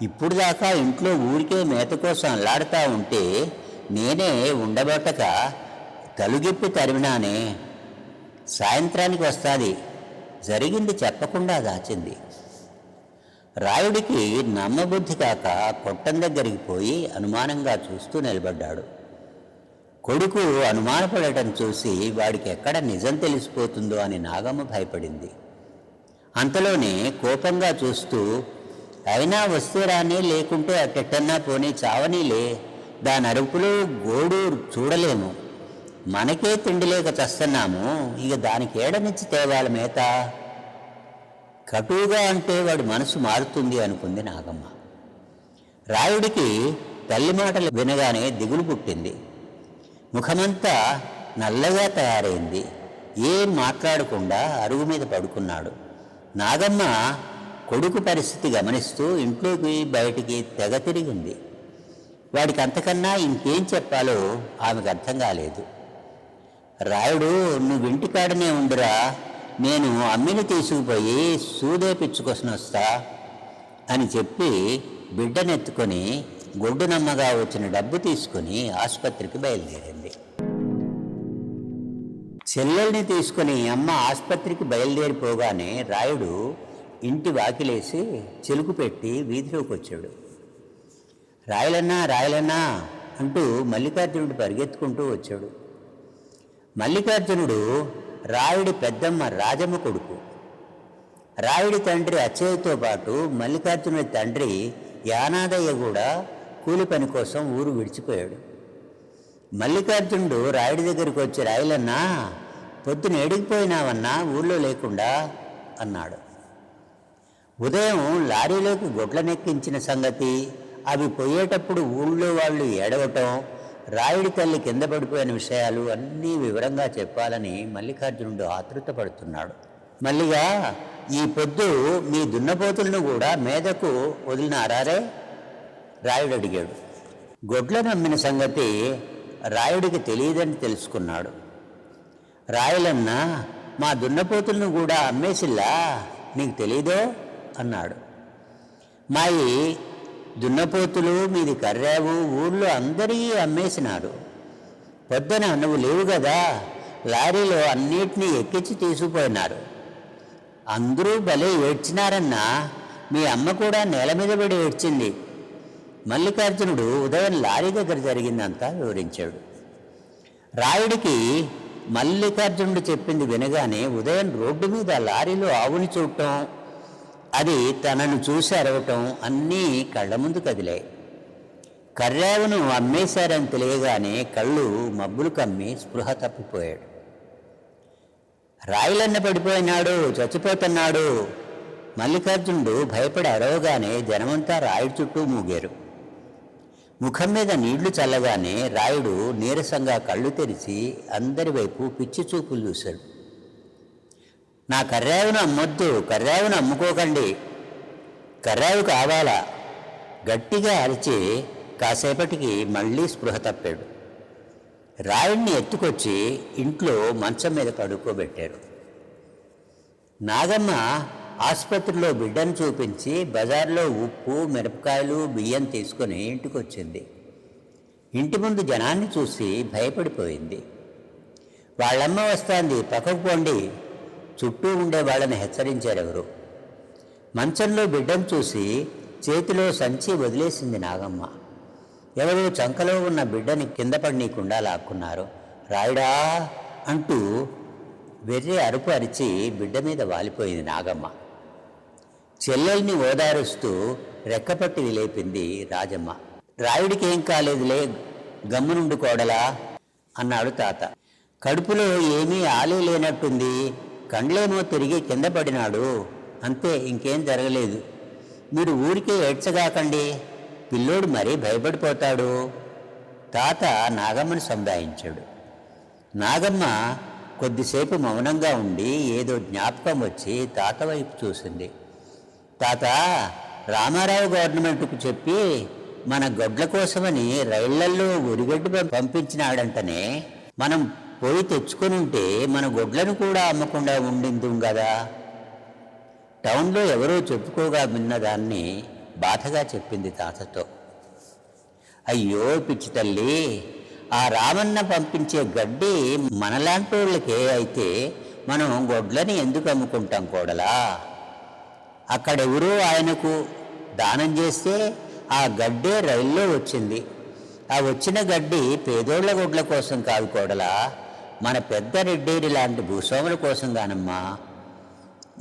ఇప్పుడు దాకా ఇంట్లో ఊరికే మేత కోసం అల్లాడుతూ ఉంటే నేనే ఉండబట్టక తలుగిప్పి తరిమినానే. సాయంత్రానికి వస్తుంది. జరిగింది చెప్పకుండా దాచింది. రాయుడికి నమ్మబుద్ధి కాక కొట్టం దగ్గరికి పోయి అనుమానంగా చూస్తూ నిలబడ్డాడు. కొడుకు అనుమానపడటం చూసి వాడికి ఎక్కడ నిజం తెలిసిపోతుందో అని నాగమ్మ భయపడింది. అంతలోనే కోపంగా చూస్తూ, అయినా వస్తే రాని, లేకుంటే అట్టెట్టన్నా పోనీ చావనీలే, దాని అరుపులో గోడు చూడలేము, మనకే తిండి లేక చస్తున్నాము, ఇక దానికి ఏడనిచ్చి తేవాల మేత. కటువుగా అంటే వాడి మనసు మారుతుంది అనుకుంది నాగమ్మ. రాయుడికి తల్లి మాటలు వినగానే దిగులు పుట్టింది. ముఖమంతా నల్లగా తయారైంది. ఏం మాట్లాడకుండా అరుగు మీద పడుకున్నాడు. నాగమ్మ కొడుకు పరిస్థితి గమనిస్తూ ఇంట్లోకి బయటికి తెగ తిరిగింది. వాడికి అంతకన్నా ఇంకేం చెప్పాలో ఆమెకు అర్థం కాలేదు. రాయుడు, నువ్వు ఇంటికాడనే ఉండురా, నేను అమ్మిని తీసుకుపోయి సూదేపిచ్చుకొసిన వస్తా అని చెప్పి బిడ్డనెత్తుకొని గొడ్డునమ్మగా వచ్చిన డబ్బు తీసుకుని ఆసుపత్రికి బయలుదేరింది. చెల్లెల్ని తీసుకుని అమ్మ ఆసుపత్రికి బయలుదేరిపోగానే రాయుడు ఇంటి వాకిలేసి చిలుకు పెట్టి వీధిలోకి వచ్చాడు. రాయలన్నా రాయలన్నా అంటూ మల్లికార్జునుడు పరిగెత్తుకుంటూ వచ్చాడు. మల్లికార్జునుడు రాయుడి పెద్దమ్మ రాజమ్మ కొడుకు. రాయుడి తండ్రి అచ్చయ్యతో పాటు మల్లికార్జునుడి తండ్రి యానాదయ్య కూడా కూలి పని కోసం ఊరు విడిచిపోయాడు. మల్లికార్జునుడు రాయుడి దగ్గరికి వచ్చి, రాయలన్నా, పొద్దున ఏడికిపోయినావన్నా ఊళ్ళో లేకుండా అన్నాడు. ఉదయం లారీలోకి గొడ్లనెక్కించిన సంగతి, అవి పోయేటప్పుడు ఊళ్ళో వాళ్ళు ఏడవటం, రాయుడి తల్లి కింద పడిపోయిన విషయాలు అన్నీ వివరంగా చెప్పాలని మల్లికార్జునుడు ఆతృత పడుతున్నాడు. మల్లిగా, ఈ పొద్దు మీ దున్నపోతులను కూడా మీదకు వదిలినారారే? రాయుడు అడిగాడు. గొడ్లను అమ్మిన సంగతి రాయుడికి తెలియదని తెలుసుకున్నాడు. రాయలన్నా, మా దున్నపోతులను కూడా అమ్మేసిల్లా, నీకు తెలీదో అన్నాడు. మాయి దున్నపోతులు, మీది కర్రావు ఊళ్ళో అందరికీ అమ్మేసినారు. పొద్దున నువ్వు లేవు కదా, లారీలో అన్నిటినీ ఎక్కించి తీసుకుపోయినారు. అందరూ భలే ఏడ్చినారన్నా, మీ అమ్మ కూడా నేల మీద పడి ఏడ్చింది. మల్లికార్జునుడు ఉదయం లారీ దగ్గర జరిగిందంతా వివరించాడు. రాయుడికి మల్లికార్జునుడు చెప్పింది వినగానే ఉదయం రోడ్డు మీద లారీలో ఆవుని చూడటం, అది తనను చూసి అరవటం అన్నీ కళ్ళ ముందు కదిలాయి. కర్రావును అమ్మేశారని తెలియగానే కళ్ళు మబ్బులు కమ్మి స్పృహ తప్పిపోయాడు. రాయిలన్న పడిపోయినాడు, చచ్చిపోతున్నాడు. మల్లికార్జునుడు భయపడి అరవగానే జనమంతా రాయుడు చుట్టూ మూగారు. ముఖం మీద నీళ్లు చల్లగానే రాయుడు నీరసంగా కళ్ళు తెరిచి అందరి వైపు పిచ్చి చూపులు చూశాడు. నా కర్రావును అమ్మొద్దు, కర్రావును అమ్ముకోకండి, కర్రావు కావాలా గట్టిగా అరిచి కాసేపటికి మళ్ళీ స్పృహ తప్పాడు. రాయుడిని ఎత్తుకొచ్చి ఇంట్లో మంచం మీద పడుకోబెట్టారు. నాగమ్మ ఆసుపత్రిలో బిడ్డను చూపించి బజార్లో ఉప్పు, మిరపకాయలు, బియ్యం తీసుకొని ఇంటికి వచ్చింది. ఇంటి ముందు జనాన్ని చూసి భయపడిపోయింది. వాళ్ళమ్మ వస్తాంది, పక్కకు పోండి, చుట్టూ ఉండే వాళ్ళని హెచ్చరించారెవరు. మంచంలో బిడ్డను చూసి చేతిలో సంచి వదిలేసింది నాగమ్మ. ఎవరో చంకలో ఉన్న బిడ్డని కింద పడనీయకుండా లాక్కున్నారు. రాయుడా అంటూ వెర్రి అరుపు అరిచి బిడ్డ మీద వాలిపోయింది నాగమ్మ. చెల్లెల్ని ఓదారుస్తూ రెక్కపట్టి లేపింది రాజమ్మ. రాయుడికి ఏం కాలేదులే, గమ్మునుండు కోడలా అన్నాడు తాత. కడుపులో ఏమీ ఆలే లేనట్టుంది, కండ్లేమో తిరిగి కింద పడినాడు, అంతే, ఇంకేం జరగలేదు. మీరు ఊరికే ఏడ్చగాకండి, పిల్లోడు మరీ భయపడిపోతాడు. తాత నాగమ్మను సంధాయించాడు. నాగమ్మ కొద్దిసేపు మౌనంగా ఉండి ఏదో జ్ఞాపకం వచ్చి తాత వైపు చూసింది. తాత, రామారావు గవర్నమెంట్కు చెప్పి మన గొడ్ల కోసమని రైళ్లల్లో ఉరిగడ్డి పంపించినాడంటనే, మనం పోయి తెచ్చుకొని ఉంటే మన గొడ్లను కూడా అమ్మకుండా ఉండింది కదా. టౌన్లో ఎవరో చెప్పుకోగా విన్నదాన్ని బాధగా చెప్పింది తాతతో. అయ్యో పిచ్చి తల్లి, ఆ రామన్న పంపించే గడ్డి మనలాంటి వాళ్ళకే అయితే మనం గొడ్లని ఎందుకు అమ్ముకుంటాం కోడలా? అక్కడెవరో ఆయనకు దానం చేస్తే ఆ గడ్డే రైల్లో వచ్చింది. ఆ వచ్చిన గడ్డి పేదోళ్ల గొడ్ల కోసం కాదు కోడలా, మన పెద్ద రెడ్డేరి లాంటి భూస్వాముల కోసం గానమ్మా.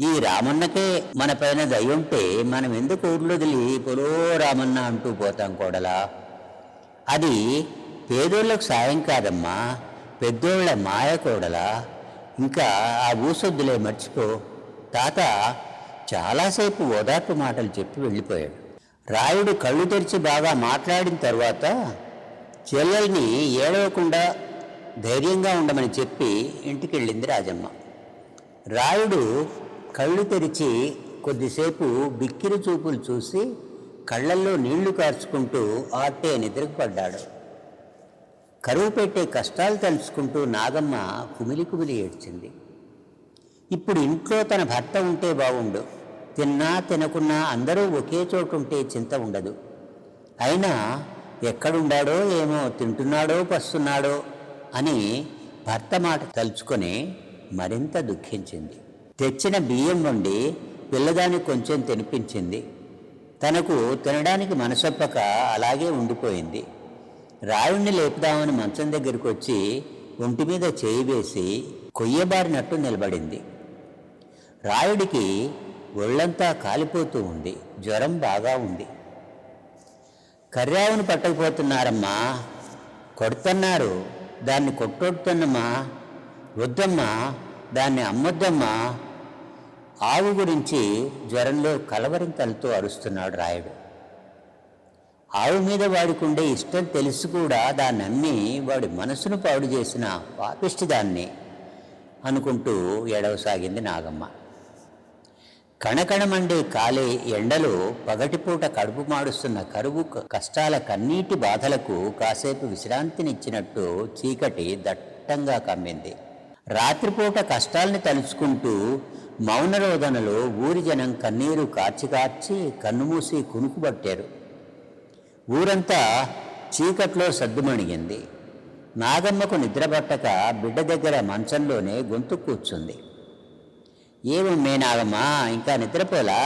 ఈ రామన్నకే మన పైన దయ్యుంటే మనం ఎందుకు ఊర్లో వదిలి పొలో రామన్న అంటూ పోతాం కోడలా? అది పేదోళ్లకు సాయం కాదమ్మా, పెద్దోళ్ల మాయ కోడలా. ఇంకా ఆ ఊసొద్దులే, మర్చిపో. తాత చాలాసేపు ఓదార్పు మాటలు చెప్పి వెళ్ళిపోయాడు. రాయుడు కళ్ళు తెరిచి బాగా మాట్లాడిన తర్వాత చెల్లెల్ని ఏడవకుండా ధైర్యంగా ఉండమని చెప్పి ఇంటికి వెళ్ళింది రాజమ్మ. రాయుడు కళ్ళు తెరిచి కొద్దిసేపు బిక్కిరి చూపులు చూసి కళ్ళల్లో నీళ్లు కార్చుకుంటూ ఆటే నిద్రకు పడ్డాడు. కరువు పెట్టే కష్టాలు తలుచుకుంటూ నాగమ్మ కుమిలి కుమిలి ఏడ్చింది. ఇప్పుడు ఇంట్లో తన భర్త ఉంటే బాగుండు, తిన్నా తినకున్నా అందరూ ఒకే చోటు ఉంటే చింత ఉండదు. అయినా ఎక్కడుండాడో ఏమో, తింటున్నాడో పస్తున్నాడో అని భర్త మాట తలుచుకొని మరింత దుఃఖించింది. తెచ్చిన బియ్యం వండి పిల్లదానికి కొంచెం తినిపించింది. తనకు తినడానికి మనసొప్పక అలాగే ఉండిపోయింది. రాయుణ్ణి లేపుదామని మంచం దగ్గరికి వచ్చి ఒంటి మీద చేయి వేసి కొయ్యబారినట్టు నిలబడింది. రాయుడికి ఒళ్ళంతా కాలిపోతూ ఉంది, జ్వరం బాగా ఉంది. కర్రావును పట్టకపోతున్నారమ్మా, కొడుతున్నారు, దాన్ని కొట్టొడుతున్నమ్మా, వద్దమ్మా, దాన్ని అమ్మొద్దమ్మా. ఆవు గురించి జ్వరంలో కలవరింతలతో అరుస్తున్నాడు రాయుడు. ఆవు మీద వాడికుండే ఇష్టం తెలిసి కూడా దాన్ని అమ్మి వాడి మనసును పాడు చేసిన పాపిష్టిదాన్ని అనుకుంటూ ఏడవసాగింది నాగమ్మ. కణకణమండే కాలే ఎండలో పగటిపూట కడుపు మాడుస్తున్న కరువు కష్టాల కన్నీటి బాధలకు కాసేపు విశ్రాంతినిచ్చినట్టు చీకటి దట్టంగా కమ్మింది. రాత్రిపూట కష్టాల్ని తలుచుకుంటూ మౌనరోదనలో ఊరి జనం కన్నీరు కార్చి కార్చి కన్నుమూసి కునుకుబట్టారు. ఊరంతా చీకట్లో సద్దుమణిగింది. నాగమ్మకు నిద్రపట్టక బిడ్డ దగ్గర మంచంలోనే గొంతు కూర్చుంది. ఏమమ్మే నాగమ్మ, ఇంకా నిద్రపోలా?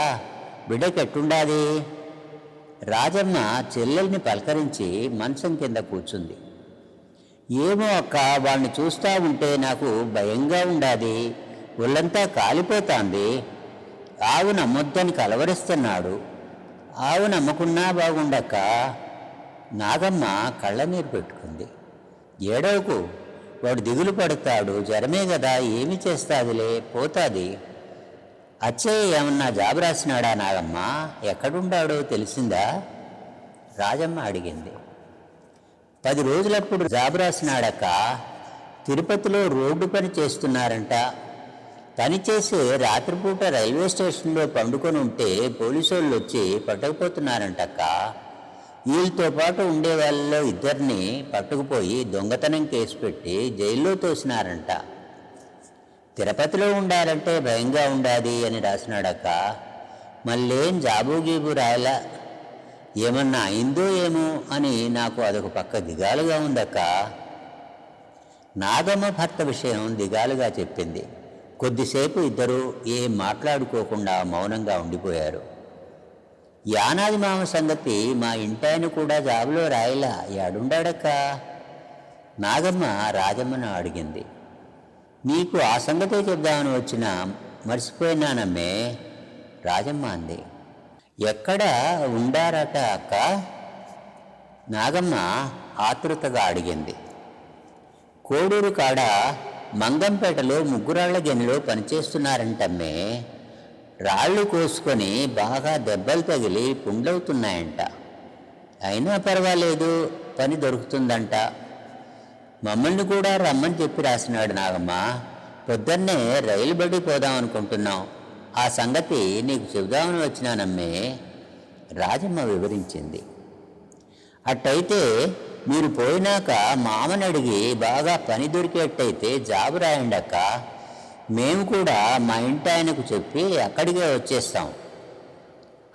బిడ్డకెట్టుండాది? రాజమ్మ చెల్లెల్ని పలకరించి మంచం కింద కూర్చుంది. ఏమో అక్క, వాణ్ణి చూస్తూ ఉంటే నాకు భయంగా ఉండాది. ఒళ్ళంతా కాలిపోతాంది. ఆవు నమ్మొద్దని కలవరిస్తున్నాడు. ఆవు నమ్మకున్నా బాగుండక్క. నాగమ్మ కళ్ళనీరు పెట్టుకుంది. ఏడవకు, వాడు దిగులు పడతాడు. జ్వరమే కదా, ఏమి చేస్తాదిలే, పోతాది. అచ్చయ్య ఏమన్నా జాబు రాసినాడా నాగమ్మ? ఎక్కడుండాడో తెలిసిందా? రాజమ్మ అడిగింది. 10 రోజులప్పుడు జాబు రాసినాడక్క. తిరుపతిలో రోడ్డు పని చేస్తున్నారంట. పని చేసి రాత్రిపూట రైల్వే స్టేషన్లో పండుకొని ఉంటే పోలీసోళ్ళు వచ్చి పట్టుకుపోతున్నారంటక్క. వీళ్ళతో పాటు ఉండే వాళ్ళలో 2 పట్టుకుపోయి దొంగతనం కేసు పెట్టి జైల్లో తోసినారంట. తిరుపతిలో ఉండాలంటే భయంగా ఉండాది అని రాసినాడక్క. మళ్ళేం జాబు గీబు రాయలా. ఏమన్నా అయిందో ఏమో అని నాకు అదొక పక్క దిగాలుగా ఉందక్క. నాగమ్మ భర్త విషయం దిగాలుగా చెప్పింది. కొద్దిసేపు ఇద్దరు ఏం మాట్లాడుకోకుండా మౌనంగా ఉండిపోయారు. యానాది మామ సంగతి మా ఇంటాయన కూడా జాబులో రాయలా, ఏడుండాడక్క? నాగమ్మ రాజమ్మను అడిగింది. నీకు ఆ సంగతే చెప్దామని వచ్చినా మర్చిపోయినానమ్మే, రాజమ్మ అంది. ఎక్కడ ఉండారట అక్క? నాగమ్మ ఆతృతగా అడిగింది. కోడూరు కాడ మంగంపేటలో ముగ్గురాళ్ల గనిలో పనిచేస్తున్నారంటమ్మే. రాళ్ళు కోసుకొని బాగా దెబ్బలు తగిలి పుండ్లవుతున్నాయంట. అయినా పర్వాలేదు, పని దొరుకుతుందంట. మమ్మల్ని కూడా రమ్మని చెప్పి రాసినాడు నాగమ్మ. పొద్దున్నే రైలు బడి పోదాం అనుకుంటున్నాం. ఆ సంగతి నీకు చెబుదామని వచ్చినానమ్మే, రాజమ్మ వివరించింది. అట్టయితే మీరు పోయినాక మామని అడిగి బాగా పని దొరికేట్టయితే జాబు రాయండక్క. మేము కూడా మా ఇంటి ఆయనకు చెప్పి అక్కడికే వచ్చేస్తాం.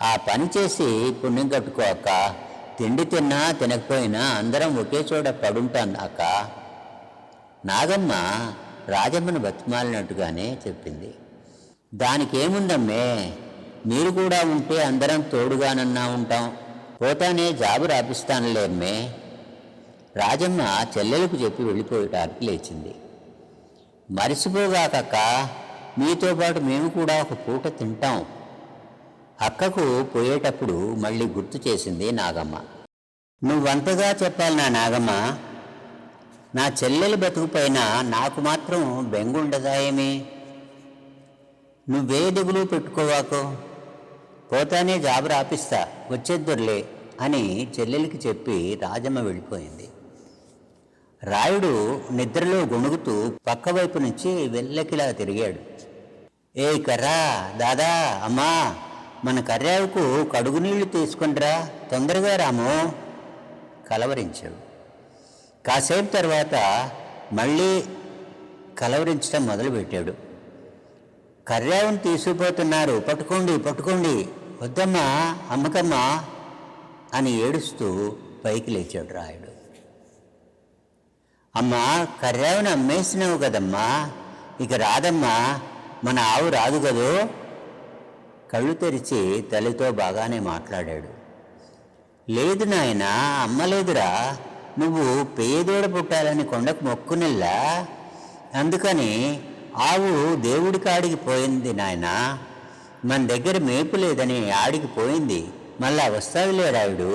ఆ పని చేసి పుణ్యం కట్టుకో అక్క. తిండి తిన్నా తినకపోయినా అందరం ఒకే చోట పడుంటాం అక్క. నాగమ్మ రాజమ్మను బతిమాలినట్టుగానే చెప్పింది. దానికేముందమ్మే, మీరు కూడా ఉంటే అందరం తోడుగానన్నా ఉంటాం. పోతానే జాబు రాపిస్తానులే అమ్మే. రాజమ్మ చెల్లెలకు చెప్పి వెళ్ళిపోయటానికి లేచింది. మరిసిపోగాకక్క, మీతో పాటు మేము కూడా ఒక పూట తింటాం. అక్కకు పోయేటప్పుడు మళ్ళీ గుర్తు చేసింది నాగమ్మ. నువ్వంతగా చెప్పాలి నా నాగమ్మ. నా చెల్లెలు బతుకుపైన నాకు మాత్రం బెంగుండదా ఏమి? నువ్వే దిగులు పెట్టుకోవాకు. పోతానే జాబు రాపిస్తా, వచ్చేద్దుర్లే అని చెల్లెలికి చెప్పి రాజమ్మ వెళ్ళిపోయింది. రాయుడు నిద్రలో గొణుగుతూ పక్కవైపు నుంచి వెళ్ళకిలా తిరిగాడు. ఏ కర్రా, దాదా, అమ్మా, మన కర్రావుకు కడుగు నీళ్లు తీసుకుండ్రా, తొందరగా రాము కలవరించాడు. కాసేపు తర్వాత మళ్ళీ కలవరించడం మొదలుపెట్టాడు. కర్రావుని తీసుకుపోతున్నారు, పట్టుకోండి పట్టుకోండి, వద్దమ్మా, అమ్మకమ్మా అని ఏడుస్తూ పైకి లేచాడు రాయుడు. అమ్మా, కర్రావుని అమ్మేసినావు కదమ్మా, ఇక రాదమ్మా, మన ఆవు రాదు కదూ. కళ్ళు తెరిచి తల్లితో బాగానే మాట్లాడాడు. లేదు నాయనా, అమ్మలేదురా. నువ్వు పేదోడ పుట్టాలని కొండకు మొక్కునిల్లా, అందుకని ఆవు దేవుడి కాడికి పోయింది నాయనా. మన దగ్గర మేపు లేదని ఆడికి పోయింది, మళ్ళా వస్తాదిలే రాయుడు.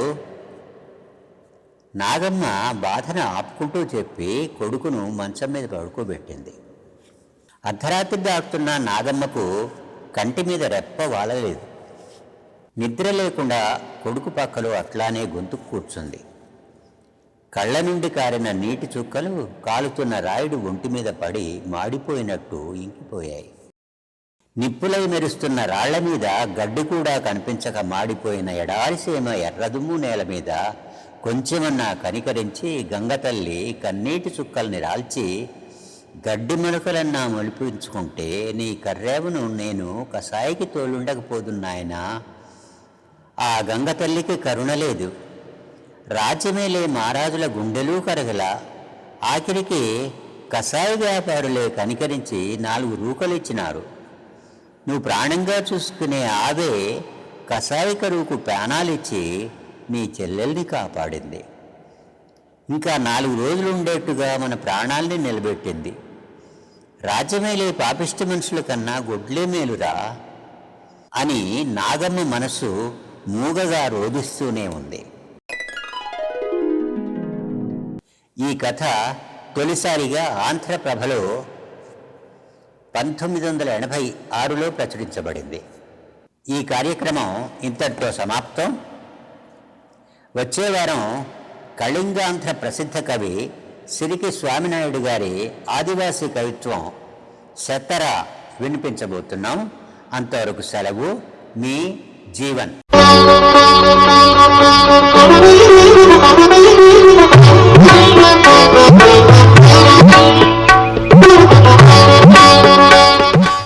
నాగమ్మ బాధను ఆపుకుంటూ చెప్పి కొడుకును మంచం మీద పడుకోబెట్టింది. అర్ధరాత్రి దాటుతున్న నాగమ్మకు కంటి మీద రెప్ప వాలలేదు. నిద్ర లేకుండా కొడుకు పక్కలో అట్లానే గొంతు కూర్చుంది. కళ్ళ నుండి కారిన నీటి చుక్కలు కాలుతున్న రాయుడు ఒంటి మీద పడి మాడిపోయినట్టు ఇంకిపోయాయి. నిప్పులై మెరుస్తున్న రాళ్ల మీద గడ్డి కూడా కనిపించక మాడిపోయిన ఎడారిసీమ ఎర్రదుమ్ము నేల మీద కొంచెమన్నా కనికరించి గంగతల్లి కన్నీటి చుక్కల్ని రాల్చి, గడ్డి మొలకలన్నా మొలిపించుకుంటే నీ కర్రేవును నేను కసాయికి తోలుండకపోదున్నాయనా. ఆ గంగతల్లికి కరుణ లేదు. రాజ్యమేలే మహారాజుల గుండెలు కరగల. ఆఖరికి కసాయి వ్యాపారులే కనికరించి 4 రూకలిచ్చినారు. నువ్వు ప్రాణంగా చూసుకునే ఆవే కసాయి కరువుకు ప్రాణాలిచ్చి నీ చెల్లెల్ని కాపాడింది. ఇంకా 4 రోజులు ఉండేట్టుగా మన ప్రాణాల్ని నిలబెట్టింది. రాజ్యమేలే పాపిష్టి మనుషుల కన్నా గొడ్లే మేలురా అని నాగమ్మ మనసు మూగగా రోధిస్తూనే ఉంది. ఈ కథ తొలిసారిగా ఆంధ్రప్రభలో 1986లో ప్రచురించబడింది. ఈ కార్యక్రమం ఇంతటితో సమాప్తం. వచ్చే వారం కళింగాంధ్ర ప్రసిద్ధ కవి సిరికి స్వామినాయుడు గారి ఆదివాసీ కవిత్వం శతర వినిపించబోతున్నాం. అంతవరకు సెలవు. మీ జీవన్.